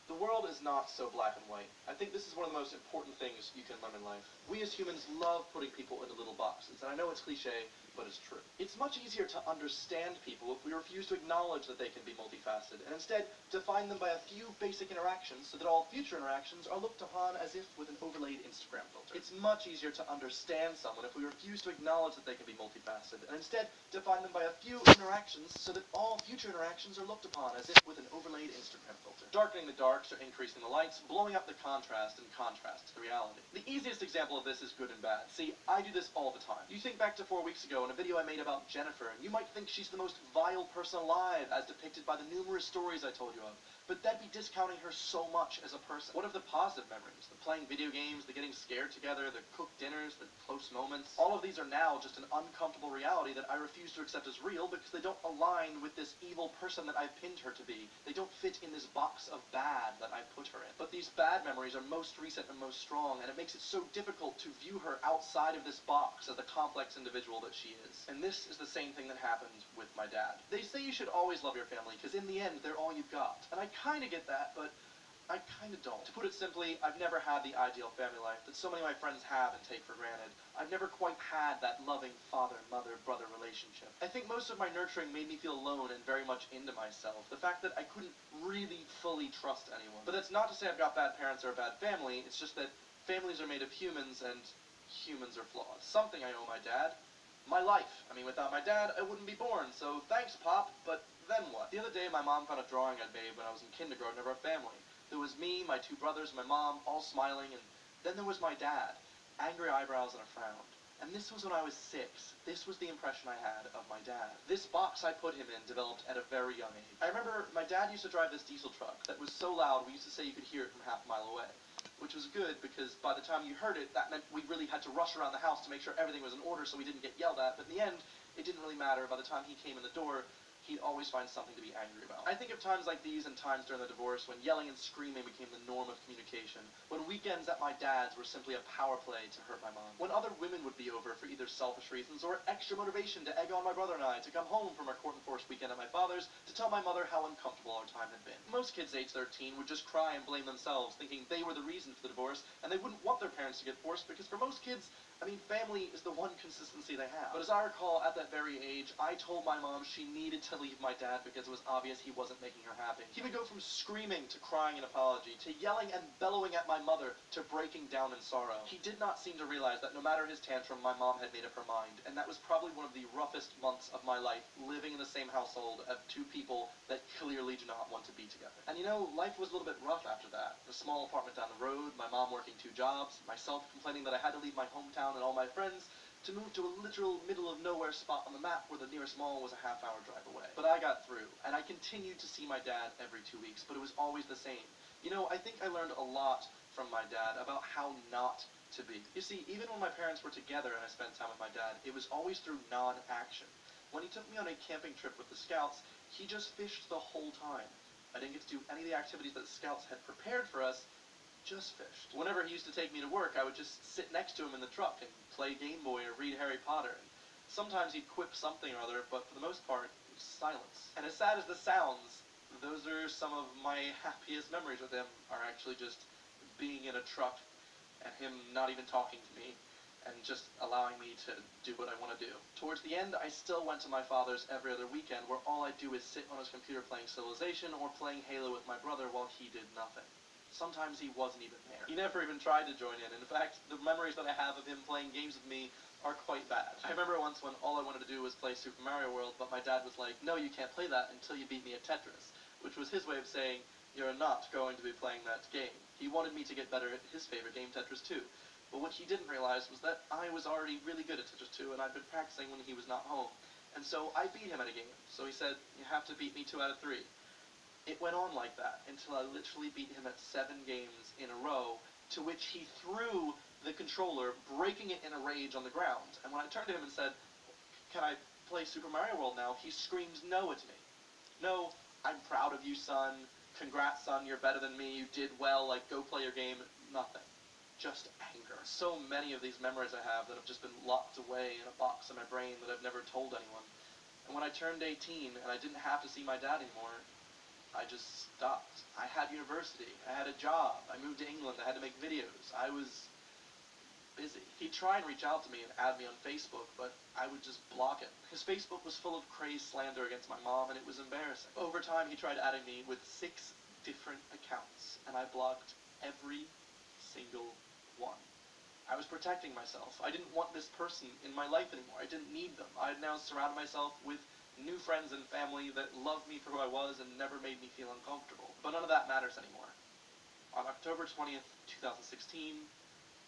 The world is not so black and white. I think this is one of the most important things you can learn in life. We as humans love putting people into little boxes, and I know it's cliche, but it's true. It's much easier to understand people if we refuse to acknowledge that they can be multifaceted, and instead define them by a few basic interactions so that all future interactions are looked upon as if with an overlaid Instagram filter. It's much easier to understand someone if we refuse to acknowledge that they can be multifaceted, and instead define them by a few interactions so that all future interactions are looked upon as if with an overlaid Instagram filter. Darkening the darks or increasing the lights, blowing up the contrast and contrast to the reality. The easiest example of this is good and bad. See, I do this all the time. You think back to 4 weeks ago in a video I made about Jennifer, and you might think she's the most vile person alive, as depicted by the numerous stories I told you of. But that'd be discounting her so much as a person. What of the positive memories? The playing video games, the getting scared together, the cooked dinners, the close moments? All of these are now just an uncomfortable reality that I refuse to accept as real because they don't align with this evil person that I've pinned her to be. They don't fit in this box of bad that I put her in. But these bad memories are most recent and most strong, and it makes it so difficult to view her outside of this box as the complex individual that she is. And this is the same thing that happened with my dad. They say you should always love your family, because in the end, they're all you've got. And I kinda get that, but I kinda don't. To put it simply, I've never had the ideal family life that so many of my friends have and take for granted. I've never quite had that loving father, mother, brother relationship. I think most of my nurturing made me feel alone and very much into myself. The fact that I couldn't really fully trust anyone. But that's not to say I've got bad parents or a bad family, it's just that families are made of humans and humans are flawed. Something I owe my dad. My life. I mean, without my dad, I wouldn't be born, so thanks, Pop, but then what? The other day, my mom found a drawing I'd made when I was in kindergarten of our family. There was me, my 2 brothers, and my mom, all smiling, and then there was my dad, angry eyebrows and a frown. And this was when I was 6. This was the impression I had of my dad. This box I put him in developed at a very young age. I remember my dad used to drive this diesel truck that was so loud we used to say you could hear it from half a mile away. Which was good, because by the time you heard it, that meant we really had to rush around the house to make sure everything was in order so we didn't get yelled at, but in the end, it didn't really matter. By the time he came in the door, he'd always find something to be angry about. I think of times like these and times during the divorce when yelling and screaming became the norm of communication, when weekends at my dad's were simply a power play to hurt my mom, when other women would be over for either selfish reasons or extra motivation to egg on my brother and I to come home from our court and force weekend at my father's to tell my mother how uncomfortable our time had been. Most kids age 13 would just cry and blame themselves, thinking they were the reason for the divorce, and they wouldn't want their parents to get divorced because for most kids, I mean, family is the one consistency they have. But as I recall, at that very age, I told my mom she needed to leave my dad because it was obvious he wasn't making her happy. He would go from screaming to crying an apology, to yelling and bellowing at my mother, to breaking down in sorrow. He did not seem to realize that no matter his tantrum, my mom had made up her mind, and that was probably one of the roughest months of my life, living in the same household of 2 people that clearly do not want to be together. And you know, life was a little bit rough after that. The small apartment down the road, my mom working 2 jobs, myself complaining that I had to leave my hometown and all my friends to move to a literal middle-of-nowhere spot on the map where the nearest mall was a half-hour drive away. But I got through, and I continued to see my dad every 2 weeks, but it was always the same. You know, I think I learned a lot from my dad about how not to be. You see, even when my parents were together and I spent time with my dad, it was always through non-action. When he took me on a camping trip with the Scouts, he just fished the whole time. I didn't get to do any of the activities that the Scouts had prepared for us, just fished. Whenever he used to take me to work, I would just sit next to him in the truck and play Game Boy or read Harry Potter. And sometimes he'd quip something or other, but for the most part, it was silence. And as sad as this sounds, those are some of my happiest memories with him, are actually just being in a truck and him not even talking to me and just allowing me to do what I want to do. Towards the end, I still went to my father's every other weekend, where all I'd do is sit on his computer playing Civilization or playing Halo with my brother while he did nothing. Sometimes he wasn't even there. He never even tried to join in. In fact, the memories that I have of him playing games with me are quite bad. I remember once when all I wanted to do was play Super Mario World, but my dad was like, no, you can't play that until you beat me at Tetris, which was his way of saying, you're not going to be playing that game. He wanted me to get better at his favorite game, Tetris 2. But what he didn't realize was that I was already really good at Tetris 2, and I'd been practicing when he was not home. And so I beat him at a game. So he said, you have to beat me 2 out of 3. It went on like that until I literally beat him at 7 games in a row, to which he threw the controller, breaking it in a rage on the ground. And when I turned to him and said, can I play Super Mario World now, he screams no at me. No, I'm proud of you, son. Congrats, son, you're better than me. You did well, like, go play your game. Nothing. Just anger. So many of these memories I have that have just been locked away in a box in my brain that I've never told anyone. And when I turned 18 and I didn't have to see my dad anymore, I just stopped. I had university. I had a job. I moved to England. I had to make videos. I was busy. He'd try and reach out to me and add me on Facebook, but I would just block him. His Facebook was full of crazed slander against my mom, and it was embarrassing. Over time, he tried adding me with 6 different accounts, and I blocked every single one. I was protecting myself. I didn't want this person in my life anymore. I didn't need them. I had now surrounded myself with new friends and family that loved me for who I was and never made me feel uncomfortable. But none of that matters anymore. On October 20th, 2016,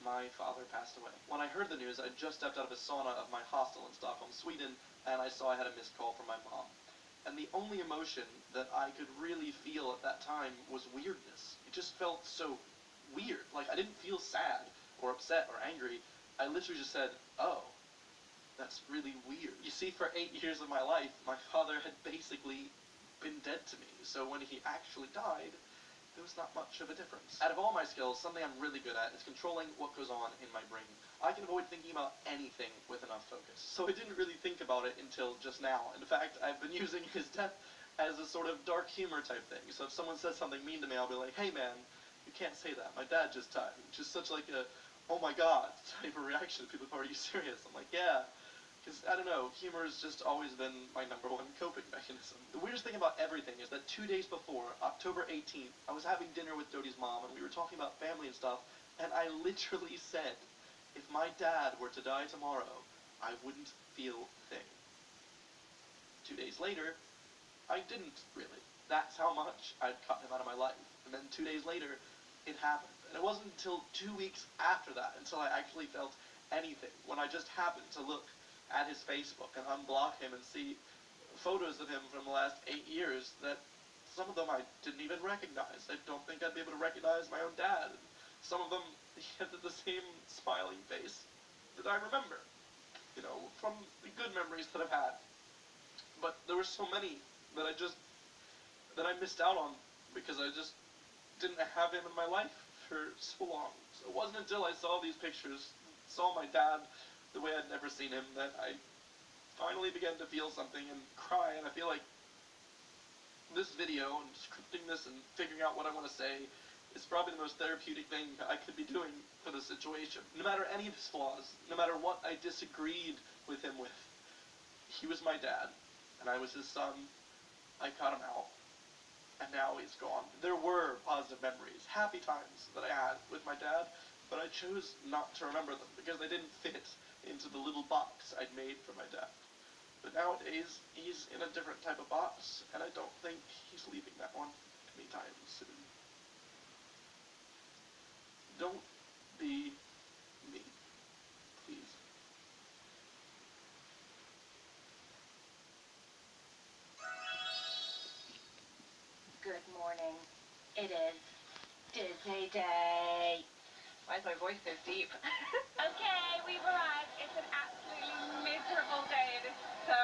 my father passed away. When I heard the news, I just stepped out of a sauna of my hostel in Stockholm, Sweden, and I saw I had a missed call from my mom. And the only emotion that I could really feel at that time was weirdness. It just felt so weird. Like, I didn't feel sad or upset or angry. I literally just said, oh, that's really weird. You see, for 8 years of my life, my father had basically been dead to me. So when he actually died, there was not much of a difference. Out of all my skills, something I'm really good at is controlling what goes on in my brain. I can avoid thinking about anything with enough focus. So I didn't really think about it until just now. In fact, I've been using his death as a sort of dark humor type thing. So if someone says something mean to me, I'll be like, hey man, you can't say that. My dad just died. Which is such like a, oh my god, type of reaction. People are you serious? I'm like, yeah. Because, I don't know, humor has just always been my #1 coping mechanism. The weirdest thing about everything is that 2 days before, October 18th, I was having dinner with Dodie's mom, and we were talking about family and stuff, and I literally said, if my dad were to die tomorrow, I wouldn't feel a thing. 2 days later, I didn't really. That's how much I'd cut him out of my life. And then 2 days later, it happened. And it wasn't until 2 weeks after that, until I actually felt anything, when I just happened to look at his Facebook and unblock him and see photos of him from the last 8 years that some of them I didn't even recognize. I don't think I'd be able to recognize my own dad. Some of them, he had the same smiling face that I remember, you know, from the good memories that I've had. But there were so many that I missed out on because I just didn't have him in my life for so long. So it wasn't until I saw these pictures, saw my dad the way I'd never seen him, that I finally began to feel something and cry. And I feel like this video and scripting this and figuring out what I want to say is probably the most therapeutic thing I could be doing for the situation. No matter any of his flaws, no matter what I disagreed with him with, he was my dad, and I was his son. I cut him out, and now he's gone. There were positive memories, happy times that I had with my dad, but I chose not to remember them because they didn't fit into the little box I'd made for my dad. But nowadays, he's in a different type of box, and I don't think he's leaving that one anytime soon. Don't be me, please. Good morning. It is Disney Day. Why is my voice so deep? Okay, we've arrived. It's an absolutely miserable day. It is so